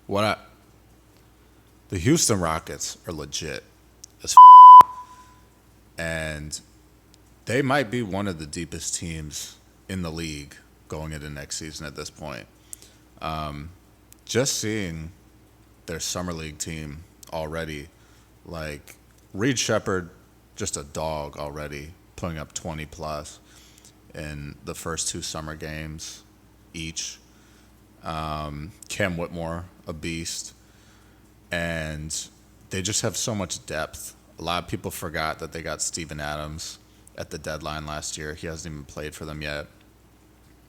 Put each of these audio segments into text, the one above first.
What I, the Houston Rockets are legit as and they might be one of the deepest teams in the league going into next season at this point. Just seeing their summer league team already, like Reed Sheppard, just a dog already, putting up 20 plus in the first two summer games each. Cam Whitmore, a beast, and they just have so much depth. A lot of people forgot that they got Steven Adams at the deadline last year. He hasn't even played for them yet.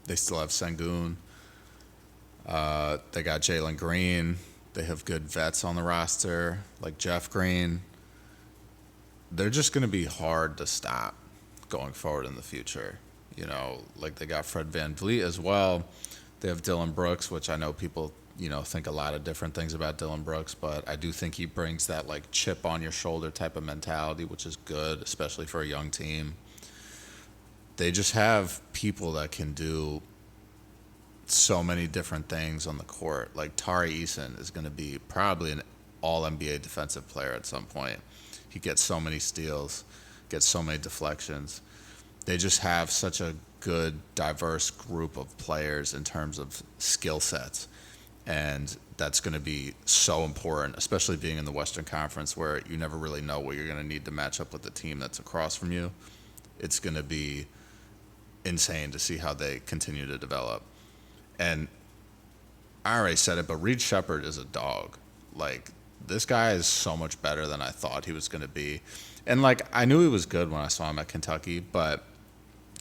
They still have Sengun. They got Jalen Green. They have good vets on the roster, like Jeff Green. They're just going to be hard to stop going forward in the future. You know, like they got Fred VanVleet as well. They have Dylan Brooks, which I know people, think a lot of different things about Dylan Brooks, but I do think he brings that like chip on your shoulder type of mentality, which is good, especially for a young team. They just have people that can do so many different things on the court. Like Tari Eason is going to be probably an all-NBA defensive player at some point. He gets so many steals, gets so many deflections. They just have such a good, diverse group of players in terms of skill sets. And that's going to be so important, especially being in the Western Conference where you never really know what you're going to need to match up with the team that's across from you. It's going to be insane to see how they continue to develop. And I already said it, but Reed Sheppard is a dog. Like, this guy is so much better than I thought he was going to be. And, like, I knew he was good when I saw him at Kentucky, but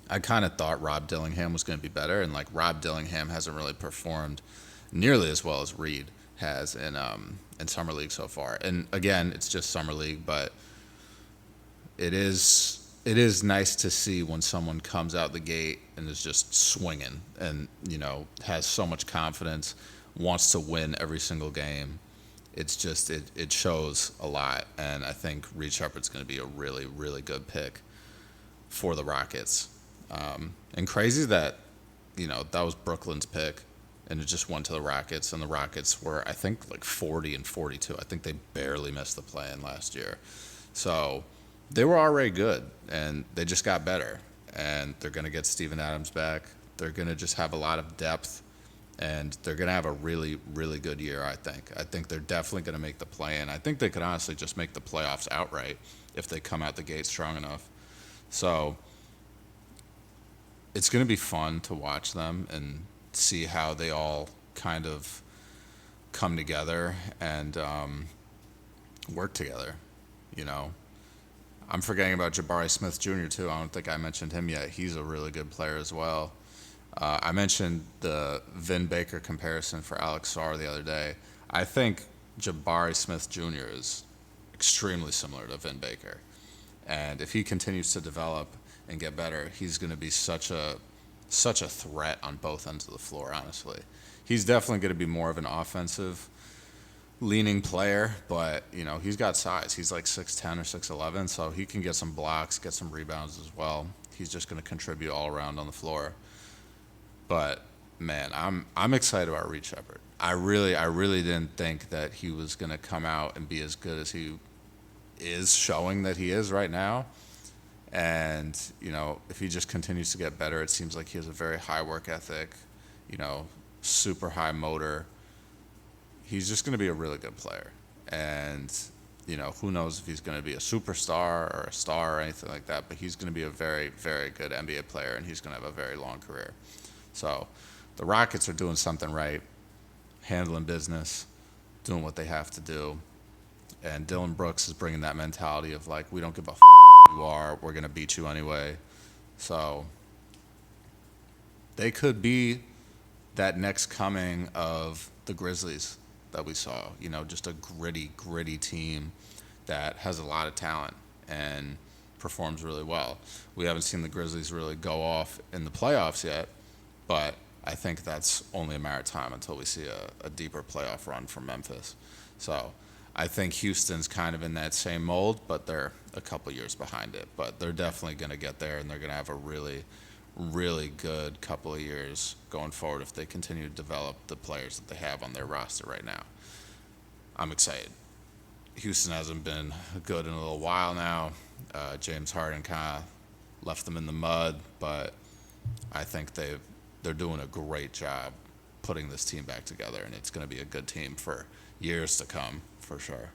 I kind of thought Rob Dillingham was going to be better. And, like, Rob Dillingham hasn't really performed nearly as well as Reed has in Summer League so far. And, again, it's just Summer League, but it is nice to see when someone comes out the gate and is just swinging and, has so much confidence, wants to win every single game. It's just, it shows a lot. And I think Reed Sheppard's going to be a really, really good pick for the Rockets. And crazy that, that was Brooklyn's pick and it just went to the Rockets. And the Rockets were, I think, like 40-42. I think they barely missed the play-in last year. So they were already good, and they just got better. And they're going to get Steven Adams back. They're going to just have a lot of depth, and they're going to have a really, really good year, I think. I think they're definitely going to make the play-in. I think they could honestly just make the playoffs outright if they come out the gate strong enough. So it's going to be fun to watch them and see how they all kind of come together and work together, I'm forgetting about Jabari Smith Jr. too. I don't think I mentioned him yet. He's a really good player as well. I mentioned the Vin Baker comparison for Alex Sarr the other day. I think Jabari Smith Jr. is extremely similar to Vin Baker. And if he continues to develop and get better, he's going to be such a threat on both ends of the floor, honestly. He's definitely going to be more of an offensive leaning player, but he's got size. He's like 6'10" or 6'11", so he can get some blocks, get some rebounds as well. He's just going to contribute all around on the floor. But man, I'm excited about Reed Sheppard. I really didn't think that he was going to come out and be as good as he is showing that he is right now. And if he just continues to get better, it seems like he has a very high work ethic, super high motor. He's just going to be a really good player. And, who knows if he's going to be a superstar or a star or anything like that, but he's going to be a very, very good NBA player, and he's going to have a very long career. So the Rockets are doing something right, handling business, doing what they have to do. And Dylan Brooks is bringing that mentality of, like, we don't give a who you are, we're going to beat you anyway. So they could be that next coming of the Grizzlies that we saw, just a gritty team that has a lot of talent and performs really well. We haven't seen the Grizzlies really go off in the playoffs yet, but I think that's only a matter of time until we see a deeper playoff run from Memphis. So I think Houston's kind of in that same mold, but they're a couple years behind it. But they're definitely going to get there, and they're going to have a really, really good couple of years going forward if they continue to develop the players that they have on their roster right now. I'm excited. Houston hasn't been good in a little while now. James Harden kind of left them in the mud, but I think they're doing a great job putting this team back together, and it's going to be a good team for years to come, for sure.